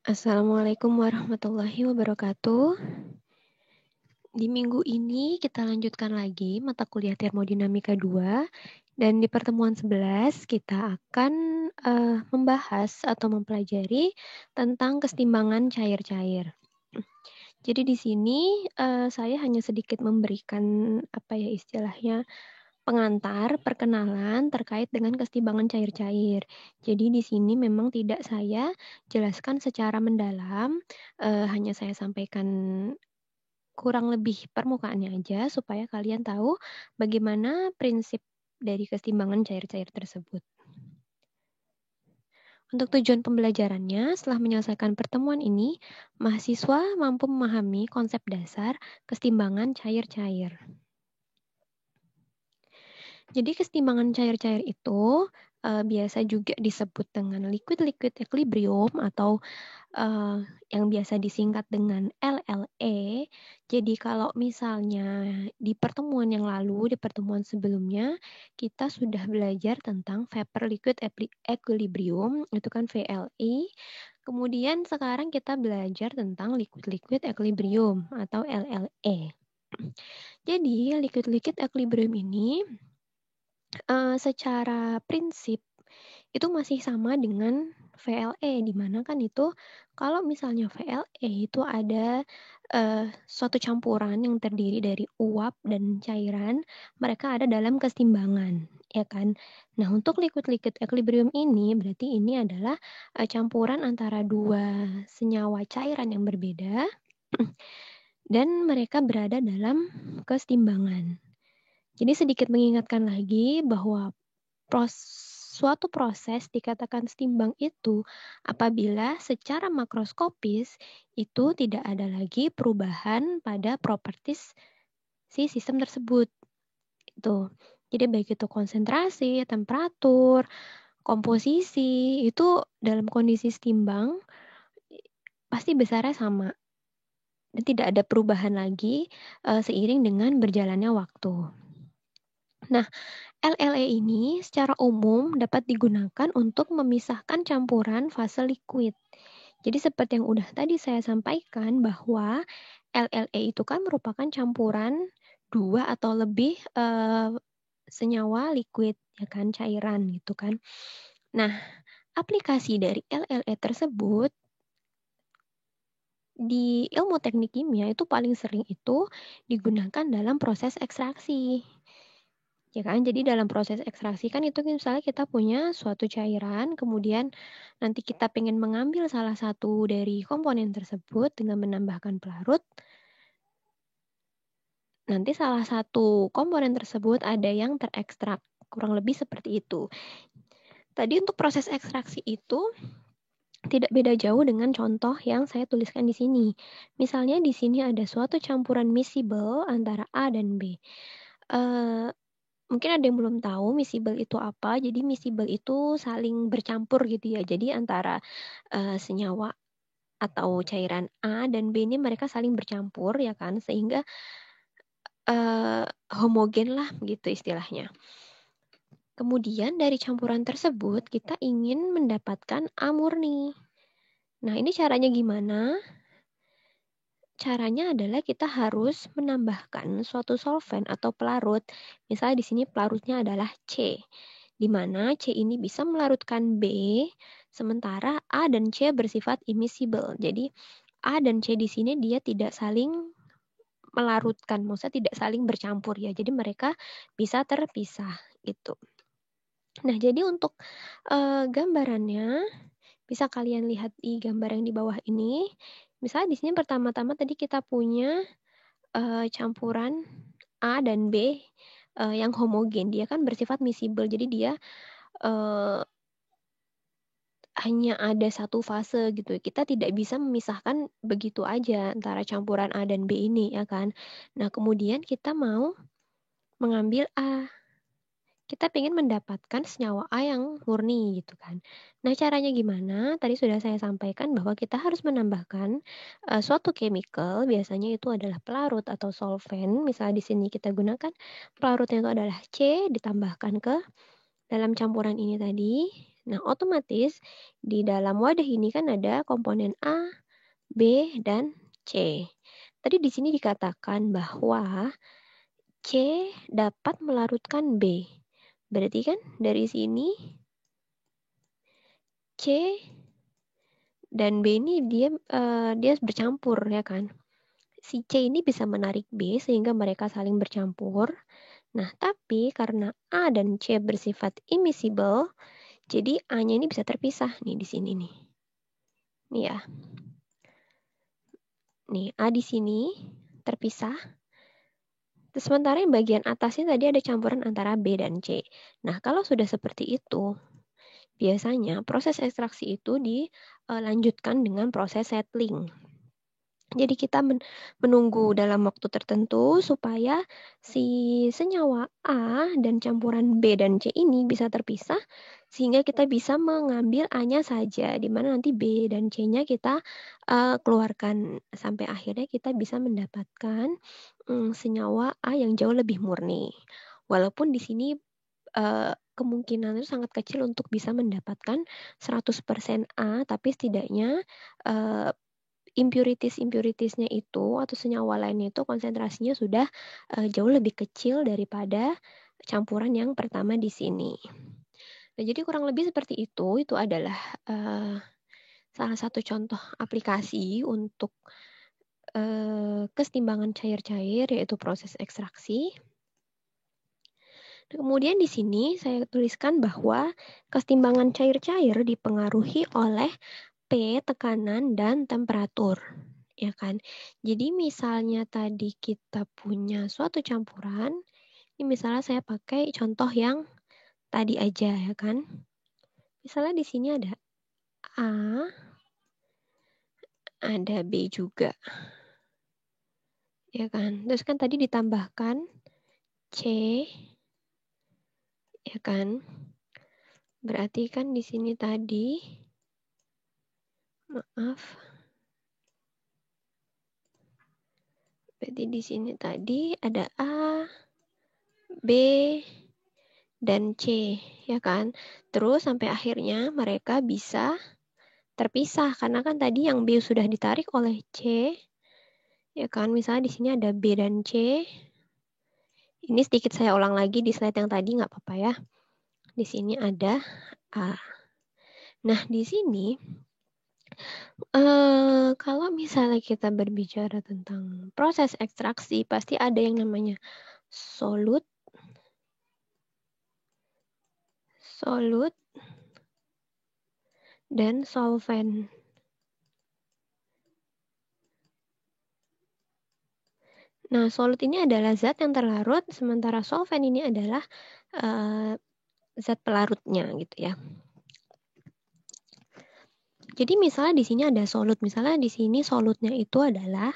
Assalamualaikum warahmatullahi wabarakatuh. Di minggu ini kita lanjutkan lagi mata kuliah Termodinamika 2 dan di pertemuan 11 kita akan membahas atau mempelajari tentang kesetimbangan cair-cair. Jadi di sini saya hanya sedikit memberikan istilahnya pengantar, perkenalan terkait dengan kesetimbangan cair-cair. Jadi di sini memang tidak saya jelaskan secara mendalam, hanya saya sampaikan kurang lebih permukaannya aja supaya kalian tahu bagaimana prinsip dari kesetimbangan cair-cair tersebut. Untuk tujuan pembelajarannya, setelah menyelesaikan pertemuan ini, mahasiswa mampu memahami konsep dasar kesetimbangan cair-cair. Jadi kesetimbangan cair-cair itu biasa juga disebut dengan liquid-liquid equilibrium atau yang biasa disingkat dengan LLE. Jadi kalau misalnya di pertemuan yang lalu, di pertemuan sebelumnya, kita sudah belajar tentang vapor liquid equilibrium, itu kan VLE. Kemudian sekarang kita belajar tentang liquid-liquid equilibrium atau LLE. Jadi liquid-liquid equilibrium ini secara prinsip itu masih sama dengan VLE, di mana kan itu kalau misalnya VLE itu ada suatu campuran yang terdiri dari uap dan cairan, mereka ada dalam kesetimbangan, ya kan? Nah, untuk liquid-liquid equilibrium ini berarti ini adalah campuran antara dua senyawa cairan yang berbeda dan mereka berada dalam kesetimbangan. Jadi sedikit mengingatkan lagi bahwa suatu proses dikatakan setimbang itu apabila secara makroskopis itu tidak ada lagi perubahan pada properties si sistem tersebut. Itu. Jadi baik itu konsentrasi, temperatur, komposisi, itu dalam kondisi setimbang pasti besarnya sama. Dan tidak ada perubahan lagi seiring dengan berjalannya waktu. Nah, LLE ini secara umum dapat digunakan untuk memisahkan campuran fase liquid. Jadi seperti yang udah tadi saya sampaikan bahwa LLE itu kan merupakan campuran dua atau lebih senyawa liquid, ya kan, cairan gitu kan. Nah, aplikasi dari LLE tersebut di ilmu teknik kimia itu paling sering itu digunakan dalam proses ekstraksi. Ya kan, jadi dalam proses ekstraksi kan itu misalnya kita punya suatu cairan, kemudian nanti kita pengen mengambil salah satu dari komponen tersebut dengan menambahkan pelarut. Nanti salah satu komponen tersebut ada yang terekstrak, kurang lebih seperti itu. Tadi untuk proses ekstraksi itu tidak beda jauh dengan contoh yang saya tuliskan di sini. Misalnya di sini ada suatu campuran miscible antara A dan B. Mungkin ada yang belum tahu miscible itu apa. Jadi miscible itu saling bercampur gitu ya. Jadi antara senyawa atau cairan A dan B ini mereka saling bercampur ya kan, sehingga homogen lah gitu istilahnya. Kemudian dari campuran tersebut kita ingin mendapatkan A murni. Nah, ini caranya gimana? Caranya adalah kita harus menambahkan suatu solvent atau pelarut. Misalnya di sini pelarutnya adalah C, di mana C ini bisa melarutkan B, sementara A dan C bersifat immiscible. Jadi A dan C di sini dia tidak saling melarutkan, maksudnya tidak saling bercampur ya. Jadi mereka bisa terpisah gitu. Nah, jadi untuk gambarannya bisa kalian lihat di gambar yang di bawah ini. Misalnya di sini pertama-tama tadi kita punya campuran A dan B yang homogen. Dia kan bersifat miscible. Jadi dia hanya ada satu fase gitu. Kita tidak bisa memisahkan begitu aja antara campuran A dan B ini ya kan. Nah, kemudian kita mau mengambil A. Kita ingin mendapatkan senyawa A yang murni gitu kan. Nah, caranya gimana? Tadi sudah saya sampaikan bahwa kita harus menambahkan suatu chemical, biasanya itu adalah pelarut atau solvent. Misalnya di sini kita gunakan pelarutnya itu adalah C, ditambahkan ke dalam campuran ini tadi. Nah, otomatis di dalam wadah ini kan ada komponen A, B, dan C. Tadi di sini dikatakan bahwa C dapat melarutkan B. Berarti kan dari sini C dan B ini dia bercampur ya kan. Si C ini bisa menarik B sehingga mereka saling bercampur. Nah, tapi karena A dan C bersifat immiscible, jadi A-nya ini bisa terpisah nih di sini nih. Nih ya. Nih, A di sini terpisah. Sementara yang bagian atasnya tadi ada campuran antara B dan C. Nah, kalau sudah seperti itu, biasanya proses ekstraksi itu dilanjutkan dengan proses settling. Jadi kita menunggu dalam waktu tertentu supaya si senyawa A dan campuran B dan C ini bisa terpisah sehingga kita bisa mengambil A-nya saja, di mana nanti B dan C-nya kita keluarkan sampai akhirnya kita bisa mendapatkan senyawa A yang jauh lebih murni. Walaupun di sini kemungkinan itu sangat kecil untuk bisa mendapatkan 100% A, tapi setidaknya impurities-impuritiesnya itu atau senyawa lainnya itu konsentrasinya sudah jauh lebih kecil daripada campuran yang pertama di sini. Nah, jadi kurang lebih seperti itu. Itu adalah salah satu contoh aplikasi untuk kesetimbangan cair-cair, yaitu proses ekstraksi. Kemudian di sini saya tuliskan bahwa kesetimbangan cair-cair dipengaruhi oleh P, tekanan, dan temperatur. Ya kan? Jadi misalnya tadi kita punya suatu campuran, ini misalnya saya pakai contoh yang tadi aja ya kan. Misalnya di sini ada A, ada B juga. Ya kan? Terus kan tadi ditambahkan C, ya kan? Berarti kan di sini tadi maaf. Berarti di sini tadi ada A, B, dan C, ya kan? Terus sampai akhirnya mereka bisa terpisah karena kan tadi yang B sudah ditarik oleh C, ya kan? Misalnya di sini ada B dan C. Ini sedikit saya ulang lagi di slide yang tadi, nggak apa-apa ya. Di sini ada A. Nah, di sini kalau misalnya kita berbicara tentang proses ekstraksi, pasti ada yang namanya solut, dan solvent. Nah, solut ini adalah zat yang terlarut, sementara solvent ini adalah zat pelarutnya gitu ya. Jadi misalnya di sini ada solut, misalnya di sini solutnya itu adalah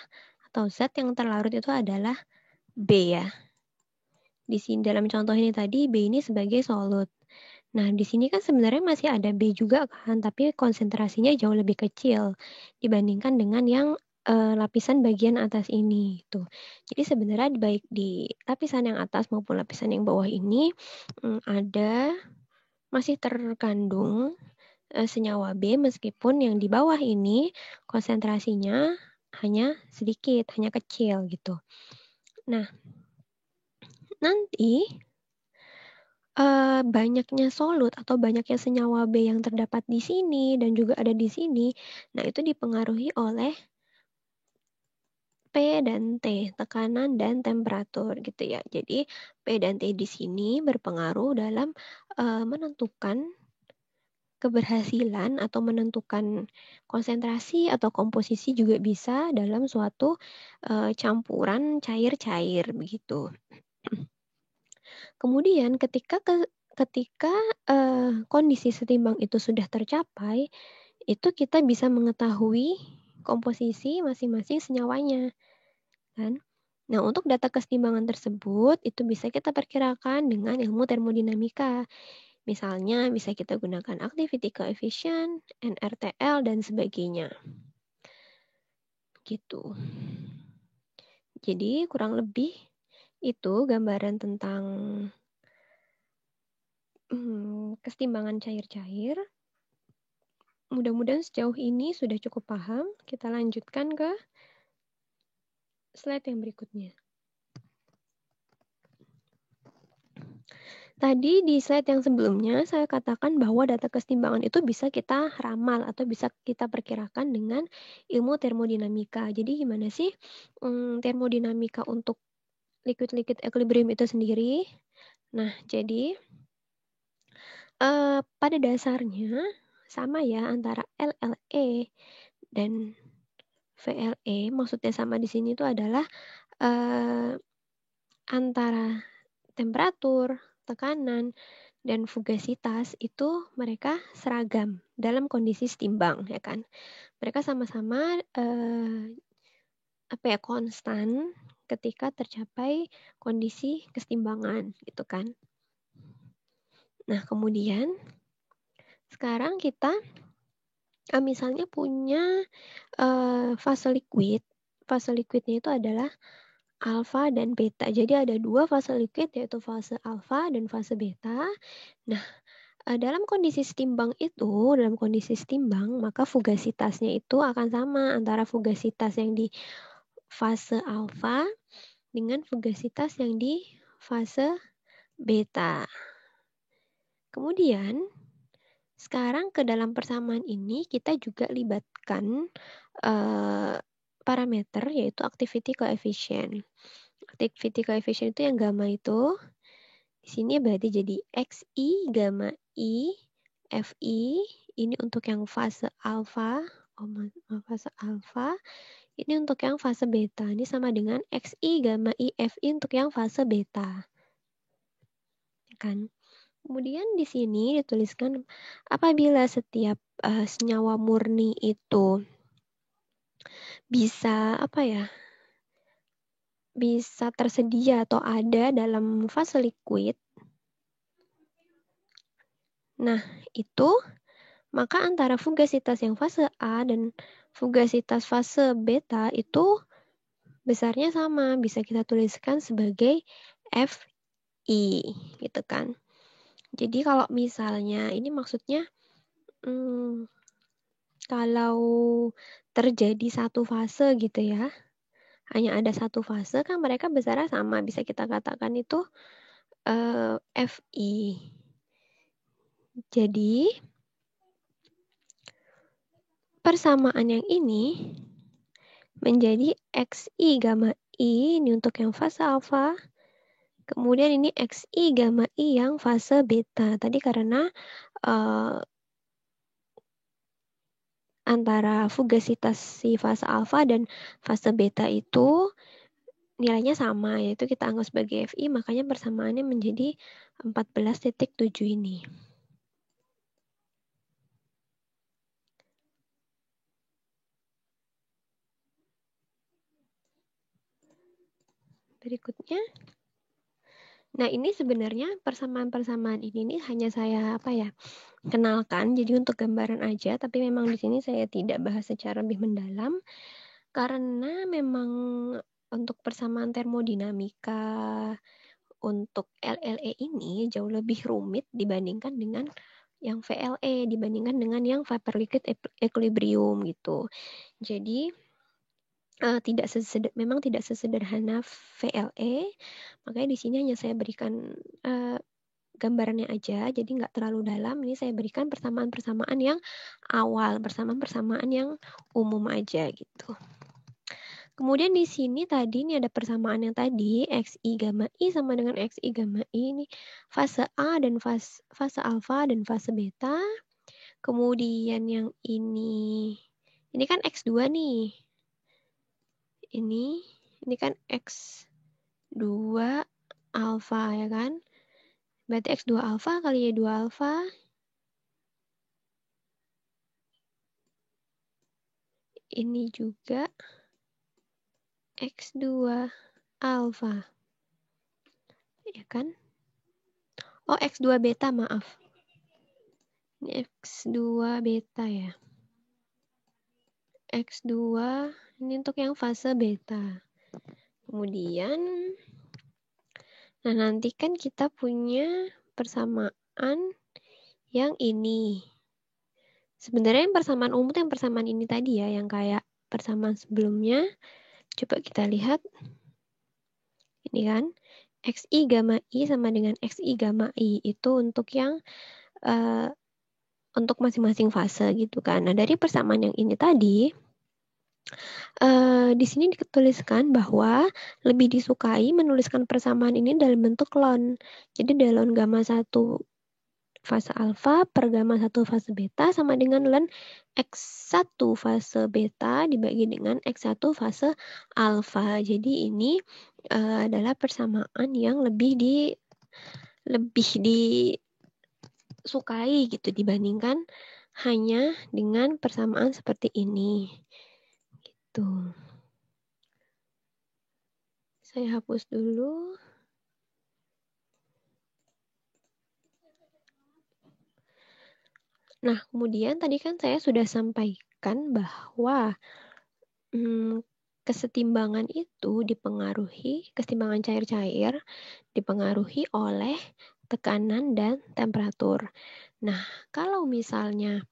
atau zat yang terlarut itu adalah B ya. Di sini dalam contoh ini tadi B ini sebagai solut. Nah, di sini kan sebenarnya masih ada B juga kan, tapi konsentrasinya jauh lebih kecil dibandingkan dengan yang lapisan bagian atas ini tuh. Jadi sebenarnya baik di lapisan yang atas maupun lapisan yang bawah ini ada masih terkandung senyawa B meskipun yang di bawah ini konsentrasinya hanya sedikit, hanya kecil gitu. Nah, nanti banyaknya solut atau banyaknya senyawa B yang terdapat di sini dan juga ada di sini, nah itu dipengaruhi oleh P dan T, tekanan dan temperatur gitu ya. Jadi P dan T di sini berpengaruh dalam menentukan keberhasilan atau menentukan konsentrasi atau komposisi juga bisa dalam suatu campuran cair-cair begitu. Kemudian ketika kondisi setimbang itu sudah tercapai, itu kita bisa mengetahui komposisi masing-masing senyawanya, kan? Nah, untuk data kesetimbangan tersebut itu bisa kita perkirakan dengan ilmu termodinamika. Misalnya bisa kita gunakan activity coefficient, NRTL dan sebagainya. Gitu. Jadi kurang lebih itu gambaran tentang kesetimbangan cair-cair. Mudah-mudahan sejauh ini sudah cukup paham. Kita lanjutkan ke slide yang berikutnya. Tadi di slide yang sebelumnya saya katakan bahwa data kesetimbangan itu bisa kita ramal atau bisa kita perkirakan dengan ilmu termodinamika. Jadi gimana sih termodinamika untuk liquid-liquid equilibrium itu sendiri? Nah, jadi pada dasarnya sama ya antara LLE dan VLE. Maksudnya sama di sini itu adalah antara temperatur, tekanan, dan fugasitas itu mereka seragam dalam kondisi setimbang, ya kan? Mereka sama-sama konstan ketika tercapai kondisi kesetimbangan, gitu kan? Nah, kemudian sekarang kita misalnya punya fase liquid. Fase liquidnya itu adalah alfa dan beta. Jadi ada dua fase liquid yaitu fase alfa dan fase beta. Nah, dalam kondisi setimbang maka fugasitasnya itu akan sama antara fugasitas yang di fase alfa dengan fugasitas yang di fase beta. Kemudian, sekarang ke dalam persamaan ini kita juga libatkan parameter yaitu activity coefficient. Activity coefficient itu yang gamma itu. Di sini berarti jadi XI, gamma I, FI. Ini untuk yang fase alfa. Fase alfa. Ini untuk yang fase beta. Ini sama dengan XI, gamma I, FI untuk yang fase beta. Kan? Kemudian di sini dituliskan apabila setiap senyawa murni itu bisa bisa tersedia atau ada dalam fase liquid. Nah, itu maka antara fugasitas yang fase A dan fugasitas fase beta itu besarnya sama, bisa kita tuliskan sebagai Fi, gitu kan. Jadi kalau misalnya ini maksudnya kalau terjadi satu fase gitu ya, hanya ada satu fase kan mereka besarnya sama, bisa kita katakan itu Fi. Jadi persamaan yang ini menjadi XI gamma I ini untuk yang fase alfa. Kemudian ini XI gamma I yang fase beta. Tadi karena antara fugasitas si fase alfa dan fase beta itu nilainya sama, yaitu kita anggap sebagai Fi, makanya persamaannya menjadi 14.7 ini. Berikutnya. Nah, ini sebenarnya persamaan-persamaan ini nih hanya saya kenalkan, jadi untuk gambaran aja, tapi memang di sini saya tidak bahas secara lebih mendalam, karena memang untuk persamaan termodinamika untuk LLE ini jauh lebih rumit dibandingkan dengan yang VLE, dibandingkan dengan yang vapor liquid equilibrium gitu. Jadi memang tidak sesederhana VLE, makanya di sini hanya saya berikan gambarannya aja, jadi nggak terlalu dalam. Ini saya berikan persamaan-persamaan yang awal, persamaan-persamaan yang umum aja gitu. Kemudian di sini tadi ini ada persamaan yang tadi XI gamma I sama dengan XI gamma I ini fase A dan fase alfa dan fase beta. Kemudian yang ini kan X2 nih. Ini kan X2 alfa ya kan? Berarti X2 alfa kali Y2 alfa. Ini juga X2 alfa. Ya kan? Oh, X2 beta, maaf. Ini X2 beta ya. X2 ini untuk yang fase beta. Kemudian, nah nanti kan kita punya persamaan persamaan yang ini. Sebenarnya yang persamaan umum itu yang persamaan ini tadi ya, yang kayak persamaan sebelumnya. Coba kita lihat. Ini kan, XI gamma I sama dengan XI gamma I. Itu untuk yang untuk masing-masing fase gitu kan. Nah, dari persamaan yang ini tadi, di sini dituliskan bahwa lebih disukai menuliskan persamaan ini dalam bentuk ln. Jadi ln gamma 1 fase alfa per gamma 1 fase beta sama dengan ln X1 fase beta dibagi dengan X1 fase alfa. Jadi ini adalah persamaan yang lebih disukai gitu dibandingkan hanya dengan persamaan seperti ini. Gitu. Saya hapus dulu. Nah, kemudian tadi kan saya sudah sampaikan bahwa kesetimbangan itu kesetimbangan cair-cair dipengaruhi oleh tekanan dan temperatur. Nah, kalau misalnya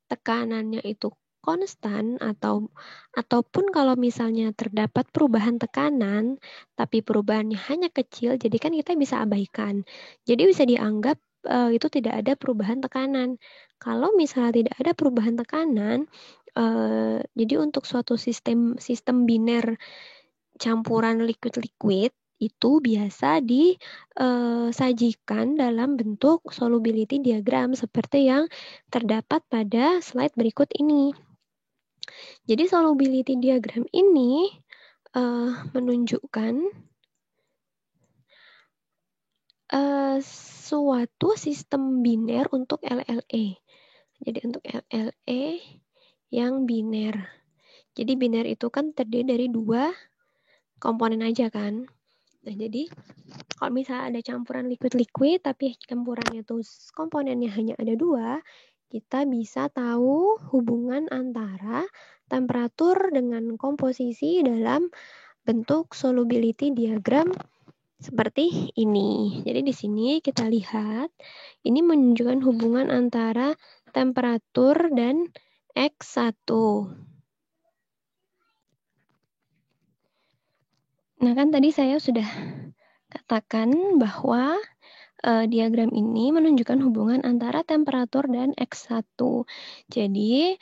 tekanannya itu konstan ataupun kalau misalnya terdapat perubahan tekanan tapi perubahannya hanya kecil, jadi kan kita bisa abaikan. Jadi bisa dianggap itu tidak ada perubahan tekanan. Kalau misalnya tidak ada perubahan tekanan, jadi untuk suatu sistem biner campuran liquid-liquid itu biasa disajikan dalam bentuk solubility diagram seperti yang terdapat pada slide berikut ini. Jadi solubility diagram ini menunjukkan suatu sistem biner untuk LLE. Jadi untuk LLE yang biner. Jadi biner itu kan terdiri dari 2 komponen aja kan. Nah, jadi kalau misalnya ada campuran liquid-liquid tapi campurannya itu komponennya hanya ada 2, kita bisa tahu hubungan antara temperatur dengan komposisi dalam bentuk solubility diagram seperti ini. Jadi di sini kita lihat ini menunjukkan hubungan antara temperatur dan X1. Nah, kan tadi saya sudah katakan bahwa diagram ini menunjukkan hubungan antara temperatur dan X1. Jadi,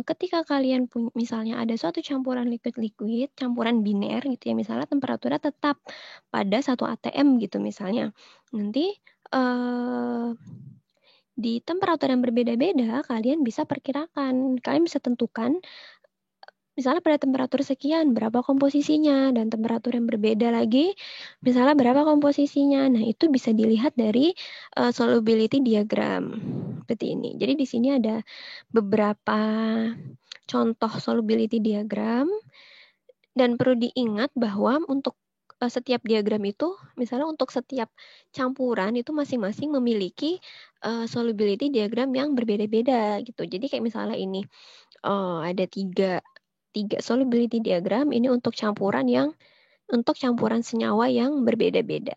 ketika kalian misalnya ada suatu campuran liquid-liquid, campuran biner gitu ya, misalnya temperaturnya tetap pada 1 atm gitu misalnya. Nanti di temperatur yang berbeda-beda, kalian bisa perkirakan, kalian bisa tentukan misalnya pada temperatur sekian, berapa komposisinya, dan temperatur yang berbeda lagi, misalnya berapa komposisinya. Nah, itu bisa dilihat dari solubility diagram seperti ini. Jadi di sini ada beberapa contoh solubility diagram, dan perlu diingat bahwa untuk setiap diagram itu, misalnya untuk setiap campuran itu masing-masing memiliki solubility diagram yang berbeda-beda gitu. Jadi kayak misalnya ini ada tiga solubility diagram ini untuk campuran senyawa yang berbeda-beda.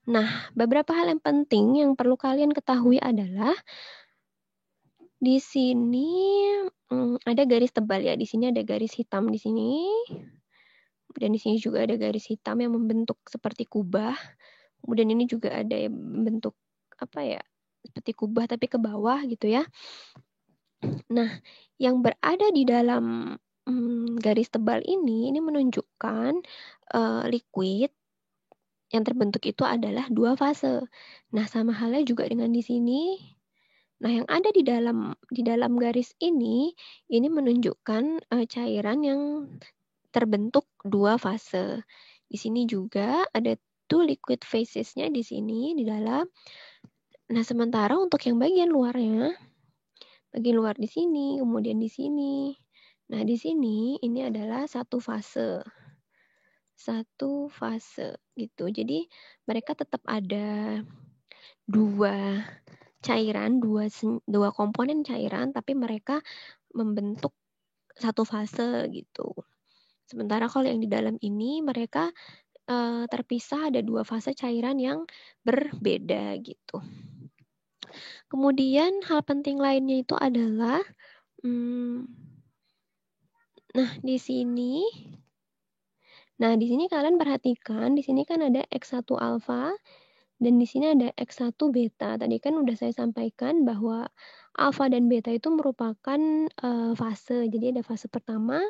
Nah, beberapa hal yang penting yang perlu kalian ketahui adalah di sini ada garis tebal ya. Di sini ada garis hitam di sini. Dan di sini juga ada garis hitam yang membentuk seperti kubah. Kemudian ini juga ada yang bentuk seperti kubah tapi ke bawah gitu ya. Nah, yang berada di dalam garis tebal ini menunjukkan liquid yang terbentuk itu adalah 2 fase. Nah, sama halnya juga dengan di sini. Nah, yang ada di dalam garis ini menunjukkan cairan yang terbentuk 2 fase. Di sini juga ada 2 liquid phases-nya di sini di dalam. Nah, sementara untuk yang bagian luarnya, bagian luar di sini, kemudian di sini. Nah, di sini ini adalah 1 fase. 1 fase gitu. Jadi mereka tetap ada 2 cairan, 2 komponen cairan, tapi mereka membentuk 1 fase gitu. Sementara kalau yang di dalam ini mereka terpisah, ada 2 fase cairan yang berbeda gitu. Kemudian hal penting lainnya itu adalah, nah di sini kalian perhatikan, di sini kan ada X1 alfa dan di sini ada X1 beta. Tadi kan udah saya sampaikan bahwa alfa dan beta itu merupakan fase. Jadi ada fase pertama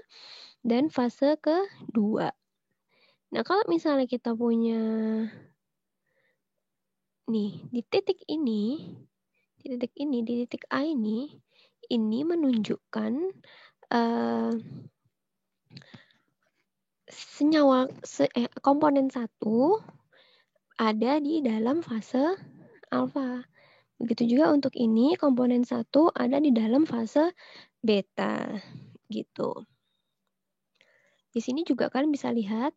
dan fase kedua. Nah, kalau misalnya kita punya nih di titik ini, di titik A ini menunjukkan komponen 1 ada di dalam fase alfa. Begitu juga untuk ini, komponen 1 ada di dalam fase beta gitu. Di sini juga kalian bisa lihat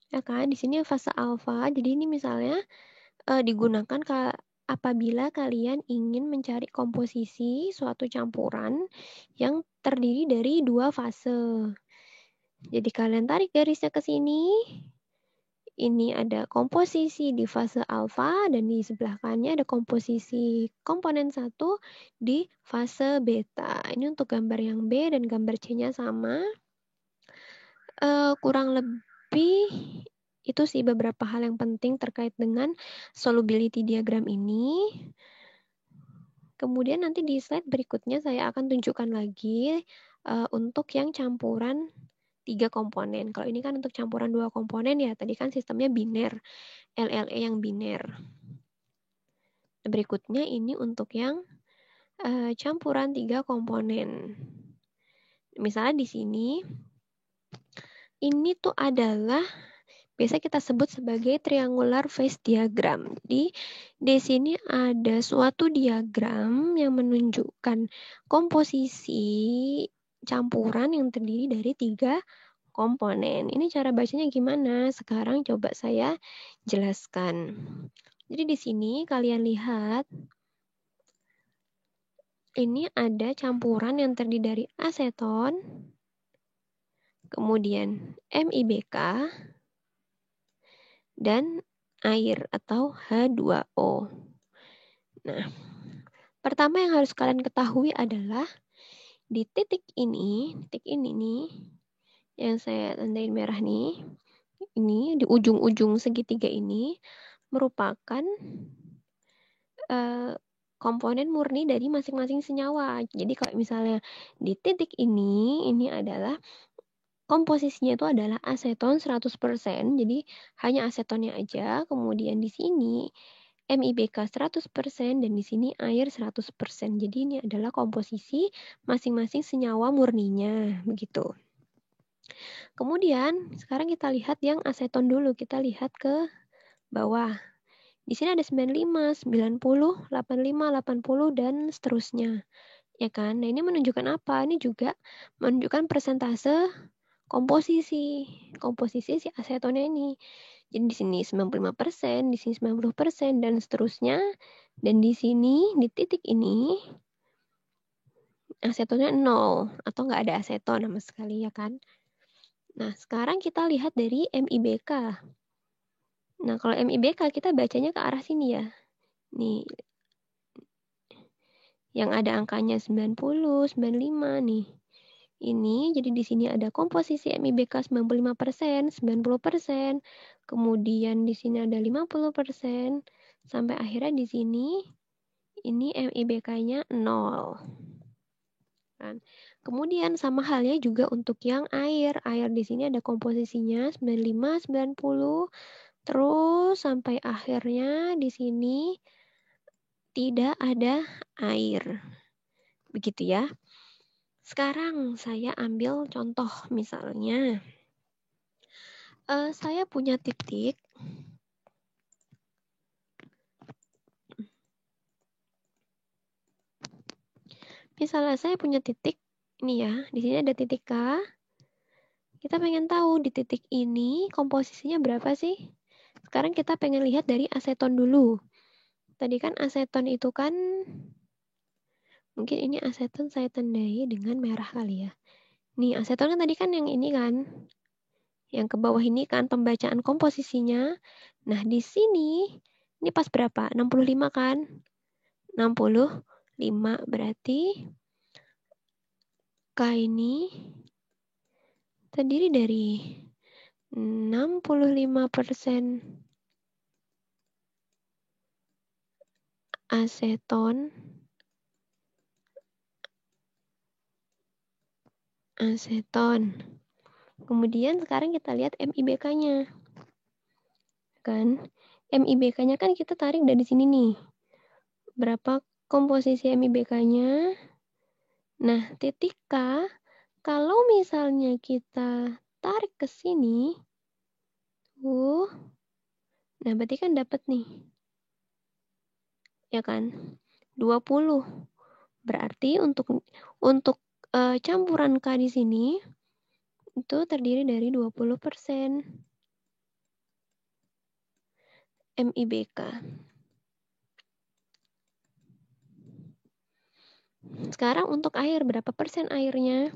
ya kan, di sini fase alfa. Jadi ini misalnya digunakan apabila kalian ingin mencari komposisi suatu campuran yang terdiri dari 2 fase. Jadi kalian tarik garisnya ke sini. Ini ada komposisi di fase alfa dan di sebelah kanannya ada komposisi komponen 1 di fase beta. Ini untuk gambar yang B dan gambar C-nya sama. Kurang lebih itu sih beberapa hal yang penting terkait dengan solubility diagram ini. Kemudian nanti di slide berikutnya saya akan tunjukkan lagi untuk yang campuran 3 komponen. Kalau ini kan untuk campuran 2 komponen ya, tadi kan sistemnya biner, LLE yang biner. Berikutnya ini untuk yang campuran 3 komponen. Misalnya di sini, ini tuh adalah biasa kita sebut sebagai triangular phase diagram. Jadi di sini ada suatu diagram yang menunjukkan komposisi campuran yang terdiri dari 3 komponen. Ini cara bacanya gimana? Sekarang coba saya jelaskan. Jadi di sini kalian lihat ini ada campuran yang terdiri dari aseton, kemudian MIBK, dan air atau H2O. Nah, pertama yang harus kalian ketahui adalah di titik ini nih, yang saya tandain merah nih, ini di ujung-ujung segitiga ini merupakan komponen murni dari masing-masing senyawa. Jadi kalau misalnya di titik ini adalah komposisinya itu adalah aseton 100%, jadi hanya asetonnya aja. Kemudian di sini MIBK 100% dan di sini air 100%. Jadi ini adalah komposisi masing-masing senyawa murninya, begitu. Kemudian sekarang kita lihat yang aseton dulu. Kita lihat ke bawah. Di sini ada 95, 90, 85, 80 dan seterusnya. Ya kan? Nah, ini menunjukkan apa? Ini juga menunjukkan persentase komposisi si asetonnya ini. Jadi di sini 95%, di sini 90% dan seterusnya. Dan di sini di titik ini asetonnya 0 atau nggak ada aseton sama sekali ya kan. Nah, sekarang kita lihat dari MIBK. Nah, kalau MIBK kita bacanya ke arah sini ya. Nih, yang ada angkanya 90, 95 nih. Ini jadi di sini ada komposisi MIBK 95%, 90%, kemudian di sini ada 50%, sampai akhirnya di sini ini MIBK-nya 0. Kan. Kemudian sama halnya juga untuk yang air. Air di sini ada komposisinya 95, 90, terus sampai akhirnya di sini tidak ada air. Begitu ya. Sekarang saya ambil contoh misalnya. Saya punya titik. Misalnya saya punya titik ini ya, di sini ada titik K. Kita pengen tahu di titik ini komposisinya berapa sih? Sekarang kita pengen lihat dari aseton dulu. Tadi kan aseton itu kan, mungkin ini aseton saya tandai dengan merah kali ya. Nih, aseton kan tadi kan yang ini kan. Yang ke bawah ini kan pembacaan komposisinya. Nah, di sini ini pas berapa? 65 kan? 65 berarti K ini terdiri dari 65% aseton, Kemudian sekarang kita lihat MIBK-nya. Kan? MIBK-nya kan kita tarik dari sini nih. Berapa komposisi MIBK-nya? Nah, titik K, kalau misalnya kita tarik ke sini, nah berarti kan dapat nih. Ya kan? 20. Berarti untuk campuran K di sini itu terdiri dari 20% MIBK. Sekarang untuk air, berapa persen airnya?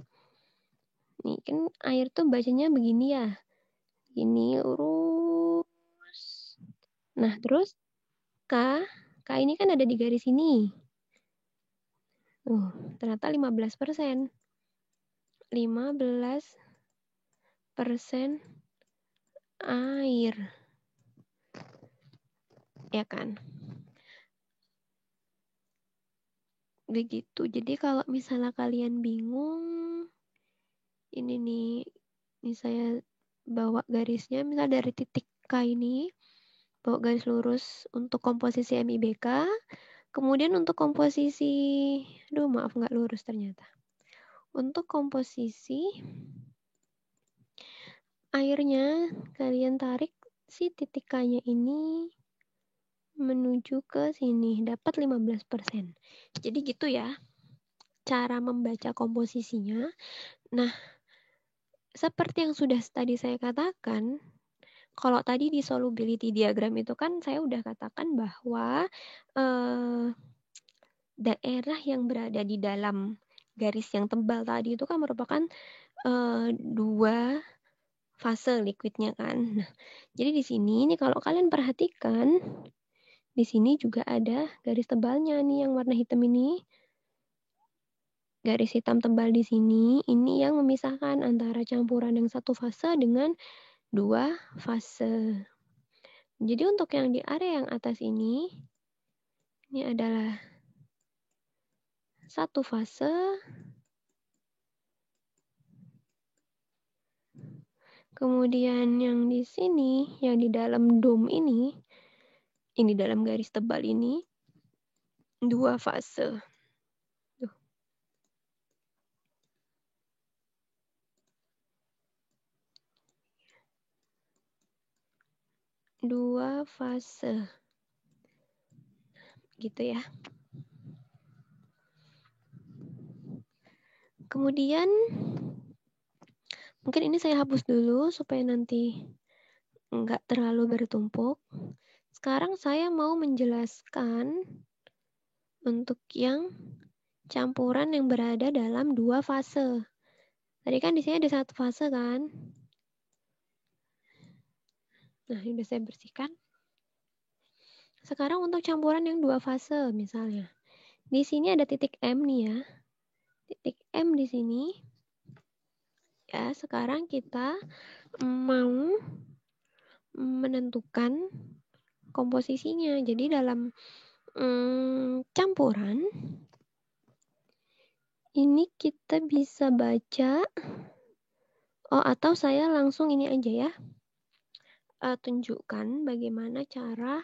Nih kan air tuh bacanya begini ya. Gini lurus. Nah, terus K ini kan ada di garis ini. Ternyata 15%. 15% air. Ya kan? Begitu. Jadi kalau misalnya kalian bingung, ini nih saya bawa garisnya, misal dari titik K ini, bawa garis lurus untuk komposisi MIBK, kemudian untuk komposisi, maaf nggak lurus ternyata. Untuk komposisi airnya, kalian tarik si titik K-nya ini menuju ke sini, dapat 15%. Jadi gitu ya, cara membaca komposisinya. Nah, seperti yang sudah tadi saya katakan, kalau tadi di solubility diagram itu kan saya udah katakan bahwa daerah yang berada di dalam garis yang tebal tadi itu kan merupakan dua fase liquidnya kan. Nah, jadi di sini nih kalau kalian perhatikan, di sini juga ada garis tebalnya nih yang warna hitam ini. Garis hitam tebal di sini, ini yang memisahkan antara campuran yang satu fase dengan dua fase. Jadi untuk yang di area yang atas ini adalah satu fase. Kemudian yang di sini, yang di dalam dome ini dalam garis tebal ini, dua fase. Dua fase. Gitu ya. Kemudian, mungkin ini saya hapus dulu supaya nanti nggak terlalu bertumpuk. Sekarang saya mau menjelaskan untuk yang campuran yang berada dalam dua fase. Tadi kan di sini ada satu fase kan? Nah, ini udah saya bersihkan. Sekarang untuk campuran yang dua fase misalnya. Di sini ada titik M nih ya. Titik M di sini. Ya, sekarang kita mau menentukan komposisinya. Jadi dalam campuran ini kita bisa baca atau saya langsung ini aja ya. Tunjukkan bagaimana cara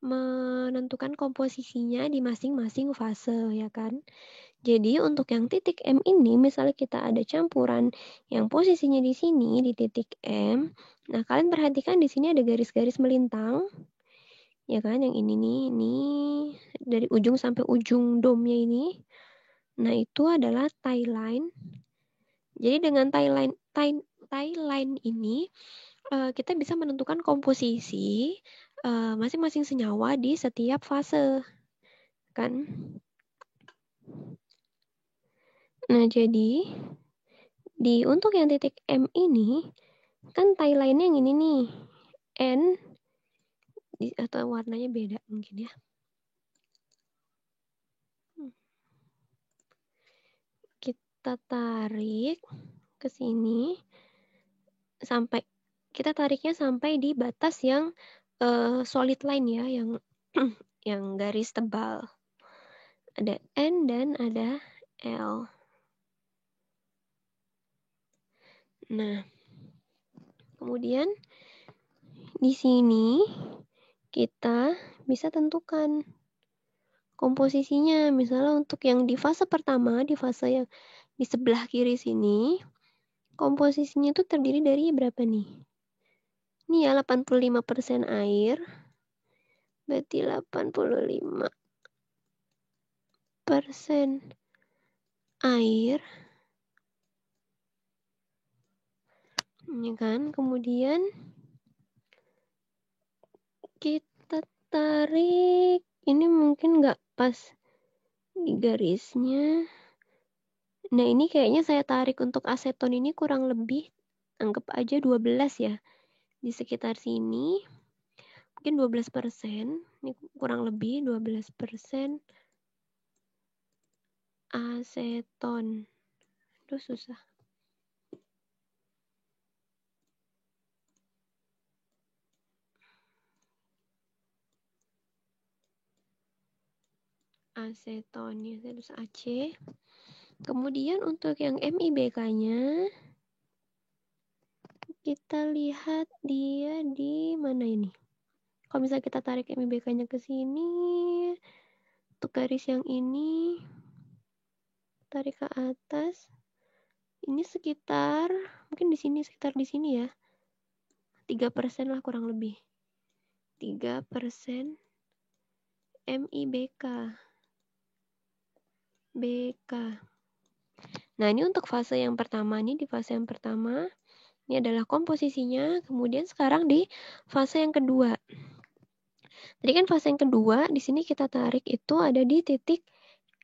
menentukan komposisinya di masing-masing fase ya kan. Jadi untuk yang titik M ini misalnya kita ada campuran yang posisinya di sini di titik M. Nah, kalian perhatikan di sini ada garis-garis melintang. Ya kan, yang ini nih, ini dari ujung sampai ujung dome-nya ini. Nah, itu adalah tie line. Jadi dengan tie line ini kita bisa menentukan komposisi masing-masing senyawa di setiap fase. Kan? Nah, jadi untuk yang titik M ini Kan tie line-nya yang ini nih. N atau warnanya beda mungkin ya. Kita tarik ke sini sampai kita tariknya sampai di batas yang solid line ya, yang yang garis tebal. Ada N dan ada L. Nah, kemudian di sini kita bisa tentukan komposisinya. Misalnya untuk yang di fase pertama, di fase yang di sebelah kiri sini, komposisinya itu terdiri dari berapa nih? Ini ya 85% air. Berarti 85% air. Ini kan, kemudian kita tarik, ini mungkin nggak pas di garisnya. Nah, ini kayaknya saya tarik untuk aseton ini kurang lebih, anggap aja 12 ya. Di sekitar sini, mungkin 12%. Ini kurang lebih 12% aseton. Aduh, susah. Aseton ya, terus AC. Kemudian untuk yang MIBK-nya, kita lihat dia di mana ini. Kalau misalnya kita tarik MIBK-nya ke sini, untuk garis yang ini, tarik ke atas, ini sekitar, mungkin di sini, sekitar di sini ya, 3% lah kurang lebih. 3% MIBK. BK. Nah, ini untuk fase yang pertama nih, di fase yang pertama, ini adalah komposisinya, kemudian sekarang di fase yang kedua. Tadi kan fase yang kedua, di sini kita tarik itu ada di titik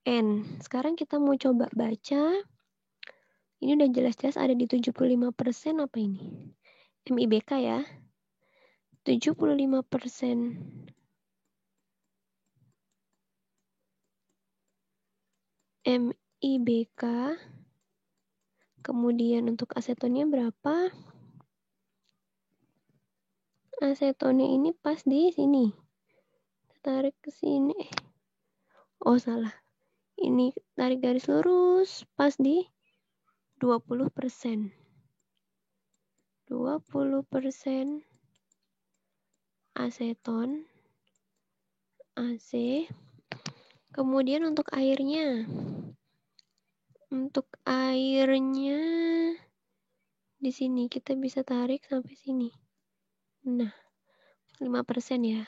N. Sekarang kita mau coba baca. Ini udah jelas-jelas ada di 75% apa ini? MIBK ya. 75% MIBK. Kemudian untuk asetonnya berapa? Asetonnya ini pas di sini. Tarik ke sini. Oh, salah. Ini tarik garis lurus pas di 20%. 20% aseton AC. Kemudian untuk airnya. Untuk airnya di sini kita bisa tarik sampai sini. Nah, 5% ya.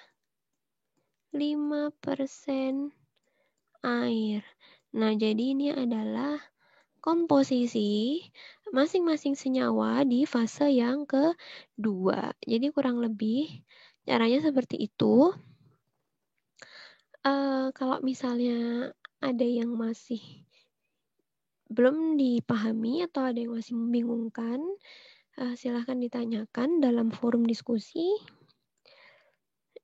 5% air. Nah, jadi ini adalah komposisi masing-masing senyawa di fase yang kedua. Jadi kurang lebih caranya seperti itu. Kalau misalnya ada yang masih belum dipahami atau ada yang masih membingungkan, silahkan ditanyakan dalam forum diskusi.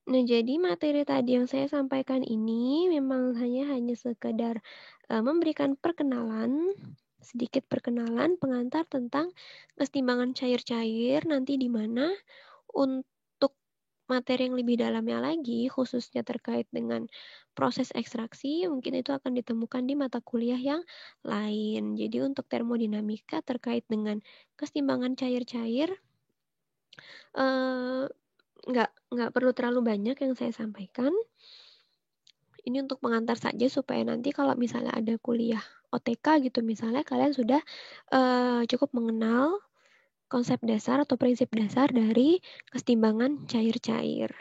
Nah, jadi materi tadi yang saya sampaikan ini memang hanya sekedar memberikan perkenalan, sedikit perkenalan pengantar tentang kesetimbangan cair-cair, nanti di mana untuk materi yang lebih dalamnya lagi, khususnya terkait dengan proses ekstraksi, mungkin itu akan ditemukan di mata kuliah yang lain. Jadi untuk termodinamika terkait dengan kesetimbangan cair-cair, nggak perlu terlalu banyak yang saya sampaikan. Ini untuk pengantar saja supaya nanti kalau misalnya ada kuliah OTK gitu misalnya, kalian sudah cukup mengenal konsep dasar atau prinsip dasar dari kesetimbangan cair-cair.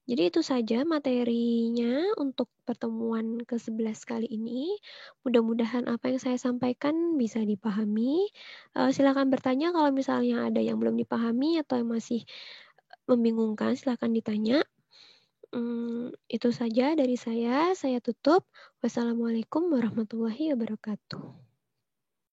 Jadi itu saja materinya untuk pertemuan ke-11 kali ini. Mudah-mudahan apa yang saya sampaikan bisa dipahami. Silakan bertanya kalau misalnya ada yang belum dipahami atau yang masih membingungkan, silakan ditanya. Itu saja dari saya tutup. Wassalamualaikum warahmatullahi wabarakatuh.